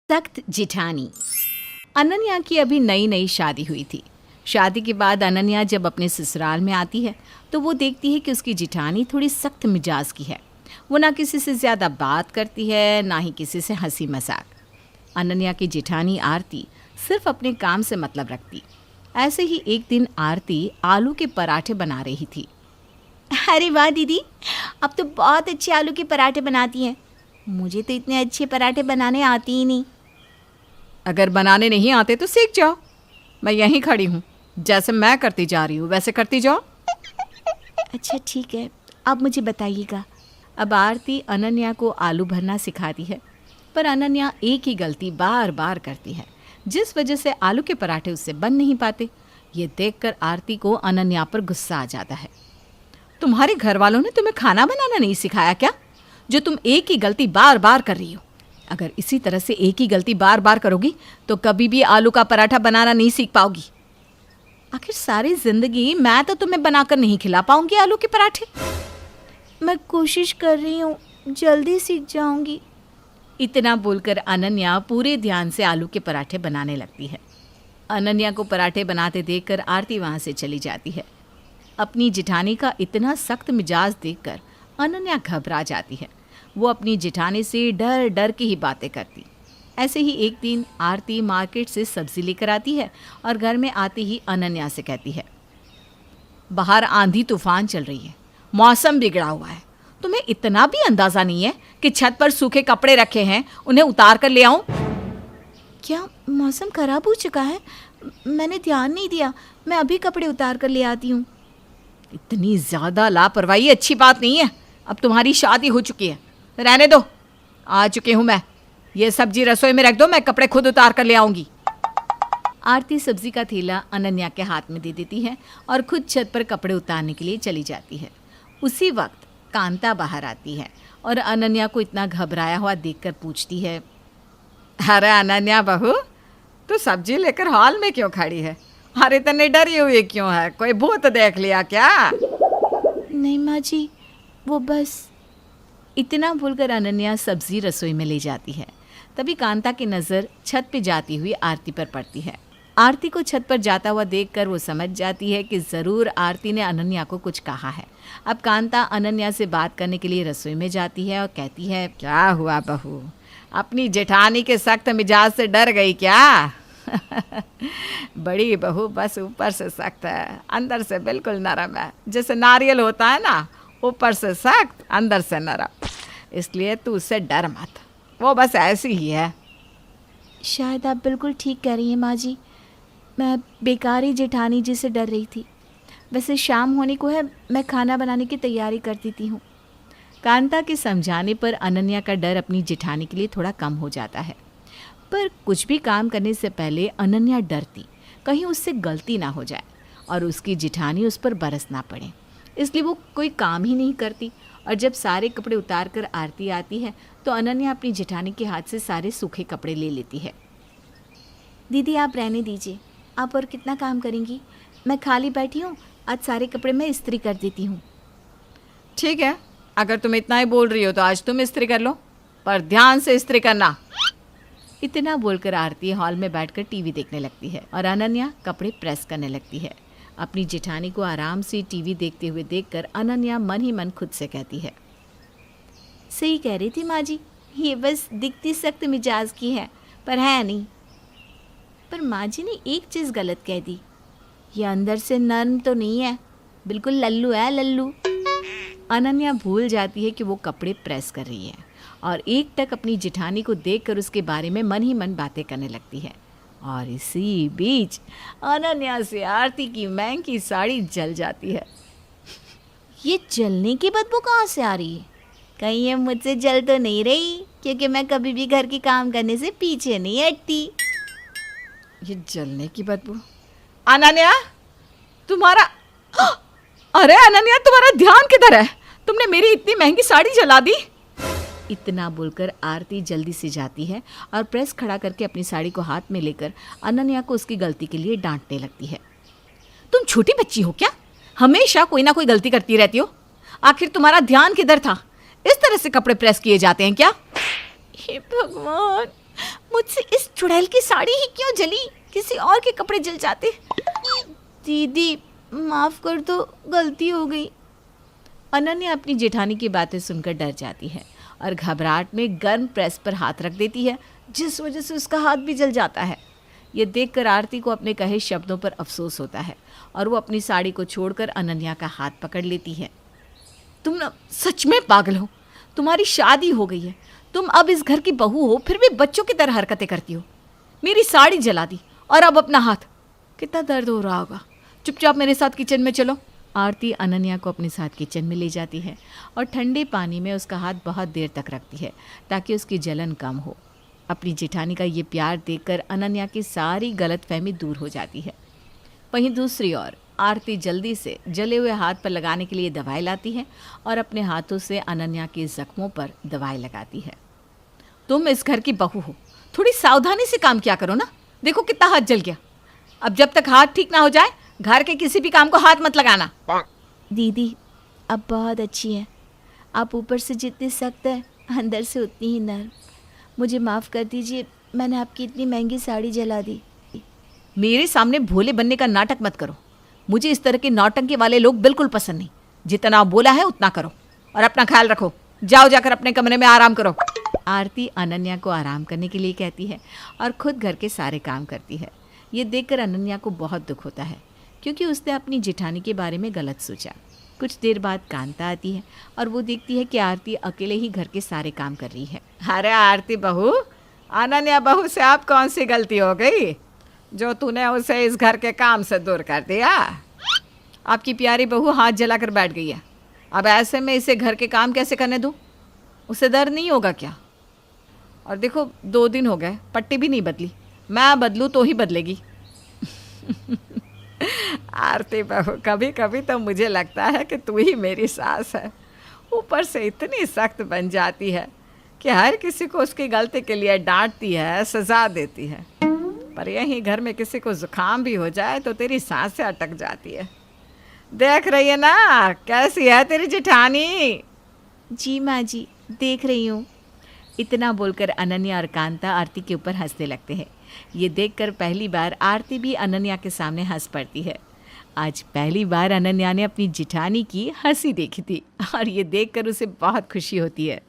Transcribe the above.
सख्त जिठानी। अनन्या की अभी नई नई शादी हुई थी। शादी के बाद अनन्या जब अपने ससुराल में आती है तो वो देखती है कि उसकी जिठानी थोड़ी सख्त मिजाज की है। वो ना किसी से ज़्यादा बात करती है, ना ही किसी से हंसी मजाक। अनन्या की जिठानी आरती सिर्फ अपने काम से मतलब रखती। ऐसे ही एक दिन आरती आलू के पराठे बना रही थी। अरे वाह दीदी, अब तो बहुत अच्छे आलू के पराठे बनाती हैं। मुझे तो इतने अच्छे पराठे बनाने आती ही नहीं। अगर बनाने नहीं आते तो सीख जाओ, मैं यहीं खड़ी हूँ। जैसे मैं करती जा रही हूँ वैसे करती जाओ। अच्छा ठीक है, अब मुझे बताइएगा। अब आरती अनन्या को आलू भरना सिखाती है, पर अनन्या एक ही गलती बार बार करती है, जिस वजह से आलू के पराठे उससे बन नहीं पाते। ये देखकर आरती को अनन्या पर गुस्सा आ जाता है। तुम्हारे घर वालों ने तुम्हें खाना बनाना नहीं सिखाया क्या, जो तुम एक ही गलती बार बार कर रही हो? अगर इसी तरह से एक ही गलती बार बार करोगी तो कभी भी आलू का पराठा बनाना नहीं सीख पाओगी। आखिर सारी जिंदगी मैं तो तुम्हें बनाकर नहीं खिला पाऊंगी आलू के पराठे। मैं कोशिश कर रही हूँ, जल्दी सीख जाऊंगी। इतना बोलकर अनन्या पूरे ध्यान से आलू के पराठे बनाने लगती है। अनन्या को पराठे बनाते देखकर आरती वहाँ से चली जाती है। अपनी जिठानी का इतना सख्त मिजाज देखकर अनन्या घबरा जाती है। वो अपनी जिठानी से डर डर के ही बातें करती। ऐसे ही एक दिन आरती मार्केट से सब्जी लेकर आती है और घर में आते ही अनन्या से कहती है, बाहर आंधी तूफान चल रही है, मौसम बिगड़ा हुआ है। तुम्हें इतना भी अंदाजा नहीं है कि छत पर सूखे कपड़े रखे हैं, उन्हें उतार कर ले आऊं? क्या मौसम खराब हो चुका है? मैंने ध्यान नहीं दिया। मैं अभी कपड़े उतार कर ले आती हूँ। इतनी ज़्यादा लापरवाही अच्छी बात नहीं है। अब तुम्हारी शादी हो चुकी है, रहने दो। आ चुकी हूँ मैं। ये सब्जी रसोई में रख दो, मैं कपड़े खुद उतार कर ले आऊँगी। आरती सब्जी का थैला अनन्या के हाथ में दे देती है और खुद छत पर कपड़े उतारने के लिए चली जाती है। उसी वक्त कांता बाहर आती है और अनन्या को इतना घबराया हुआ देखकर पूछती है, अरे अनन्या बहू, तू सब्जी लेकर हॉल में क्यों खड़ी है? अरे इतनी डरी हुई क्यों है? कोई भूत देख लिया क्या? नहीं माँ जी, वो बस। इतना बोलकर अनन्या सब्जी रसोई में ले जाती है। तभी कांता की नज़र छत पे जाती हुई आरती पर पड़ती है। आरती को छत पर जाता हुआ देखकर वो समझ जाती है कि ज़रूर आरती ने अनन्या को कुछ कहा है। अब कांता अनन्या से बात करने के लिए रसोई में जाती है और कहती है, क्या हुआ बहू, अपनी जेठानी के सख्त मिजाज से डर गई क्या? बड़ी बहू बस ऊपर से सख्त है, अंदर से बिल्कुल नरम है। जैसे नारियल होता है ना, ऊपर से सख्त अंदर से नरम। इसलिए तू उससे डर मत, वो बस ऐसी ही है। शायद आप बिल्कुल ठीक कह रही हैं माँ जी। मैं बेकार ही जेठानी जी से डर रही थी। वैसे शाम होने को है, मैं खाना बनाने की तैयारी कर देती हूँ। कांता के समझाने पर अनन्या का डर अपनी जेठानी के लिए थोड़ा कम हो जाता है। पर कुछ भी काम करने से पहले अनन्या डरती कहीं उससे गलती ना हो जाए और उसकी जेठानी उस पर बरस ना पड़े, इसलिए वो कोई काम ही नहीं करती। और जब सारे कपड़े उतार कर आरती आती है तो अनन्या अपनी जेठानी के हाथ से सारे सूखे कपड़े ले लेती है। दीदी आप रहने दीजिए, आप और कितना काम करेंगी? मैं खाली बैठी हूँ, आज सारे कपड़े मैं इस्त्री कर देती हूँ। ठीक है, अगर तुम इतना ही बोल रही हो तो आज तुम इस्त्री कर लो, पर ध्यान से इस्त्री करना। इतना बोलकर आरती हॉल में बैठकर टीवी देखने लगती है और अनन्या कपड़े प्रेस करने लगती है। अपनी जेठानी को आराम से टीवी देखते हुए देखकर अनन्या मन ही मन खुद से कहती है, सही कह रही थी माँ जी, ये बस दिखती सख्त मिजाज की है पर है नहीं। पर माँ जी ने एक चीज़ गलत कह दी, ये अंदर से नर्म तो नहीं है, बिल्कुल लल्लू है, लल्लू। अनन्या भूल जाती है कि वो कपड़े प्रेस कर रही है और एक टक अपनी जेठानी को देखकर उसके बारे में मन ही मन बातें करने लगती है। और इसी बीच अनन्या से आरती की महंगी साड़ी जल जाती है। ये जलने की बदबू कहाँ से आ रही है? कहीं ये मुझसे जल तो नहीं रही, क्योंकि मैं कभी भी घर के काम करने से पीछे नहीं हटती। ये जलने की बदबू? अनन्या, तुम्हारा अरे अनन्या, तुम्हारा ध्यान किधर है? तुमने मेरी इतनी महंगी साड़ी जला दी। इतना बोलकर आरती जल्दी से जाती है और प्रेस खड़ा करके अपनी साड़ी को हाथ में लेकर अनन्या को उसकी गलती के लिए डांटने लगती है। तुम छोटी बच्ची हो क्या? हमेशा कोई ना कोई गलती करती रहती हो। आखिर तुम्हारा ध्यान किधर था? इस तरह से कपड़े प्रेस किए जाते हैं क्या? हे भगवान, मुझसे इस चुड़ैल की साड़ी ही क्यों जली? किसी और के कपड़े जल जाते। दीदी माफ़ कर दो, गलती हो गई। अनन्या अपनी जेठानी की बातें सुनकर डर जाती है और घबराहट में गर्म प्रेस पर हाथ रख देती है, जिस वजह से उसका हाथ भी जल जाता है। ये देखकर आरती को अपने कहे शब्दों पर अफसोस होता है और वो अपनी साड़ी को छोड़कर अनन्या का हाथ पकड़ लेती है। तुम ना सच में पागल हो। तुम्हारी शादी हो गई है, तुम अब इस घर की बहू हो, फिर भी बच्चों की तरह हरकतें करती हो। मेरी साड़ी जला दी और अब अपना हाथ। कितना दर्द हो रहा होगा। चुपचाप मेरे साथ किचन में चलो। आरती अनन्या को अपने साथ किचन में ले जाती है और ठंडे पानी में उसका हाथ बहुत देर तक रखती है ताकि उसकी जलन कम हो। अपनी जेठानी का ये प्यार देखकर अनन्या की सारी गलतफहमी दूर हो जाती है। वहीं दूसरी ओर आरती जल्दी से जले हुए हाथ पर लगाने के लिए दवाई लाती है और अपने हाथों से अनन्या के जख्मों पर दवाई लगाती है। तुम इस घर की बहू हो, थोड़ी सावधानी से काम किया करो ना। देखो कितना हाथ जल गया। अब जब तक हाथ ठीक ना हो जाए घर के किसी भी काम को हाथ मत लगाना। दीदी अब बहुत अच्छी है। आप ऊपर से जितनी सख्त है अंदर से उतनी ही नर्म। मुझे माफ़ कर दीजिए, मैंने आपकी इतनी महंगी साड़ी जला दी। मेरे सामने भोले बनने का नाटक मत करो। मुझे इस तरह के नौटंकी वाले लोग बिल्कुल पसंद नहीं। जितना बोला है उतना करो और अपना ख्याल रखो। जाओ जाकर अपने कमरे में आराम करो। आरती अनन्या को आराम करने के लिए कहती है और खुद घर के सारे काम करती है। ये देखकर अनन्या को बहुत दुख होता है क्योंकि उसने अपनी जेठानी के बारे में गलत सोचा। कुछ देर बाद कांता आती है और वो देखती है कि आरती अकेले ही घर के सारे काम कर रही है। अरे आरती बहू, अनन्या बहू से आप कौन सी गलती हो गई जो तूने उसे इस घर के काम से दूर कर दिया? आपकी प्यारी बहू हाथ जलाकर बैठ गई है। अब ऐसे में इसे घर के काम कैसे करने दूँ? उसे दर्द नहीं होगा क्या? और देखो 2 दिन हो गए, पट्टी भी नहीं बदली। मैं बदलूँ तो ही बदलेगी। आरती बहू, कभी कभी तो मुझे लगता है कि तू ही मेरी सास है। ऊपर से इतनी सख्त बन जाती है कि हर किसी को उसकी गलती के लिए डांटती है, सजा देती है। पर यहीं घर में किसी को जुकाम भी हो जाए तो तेरी सांसें अटक जाती है। देख रही है ना कैसी है तेरी जेठानी? जी माँ जी, देख रही हूँ। इतना बोलकर अनन्या और कांता आरती के ऊपर हंसने लगते हैं। ये देखकर पहली बार आरती भी अनन्या के सामने हंस पड़ती है। आज पहली बार अनन्या ने अपनी जेठानी की हंसी देखी थी और ये देखकर उसे बहुत खुशी होती है।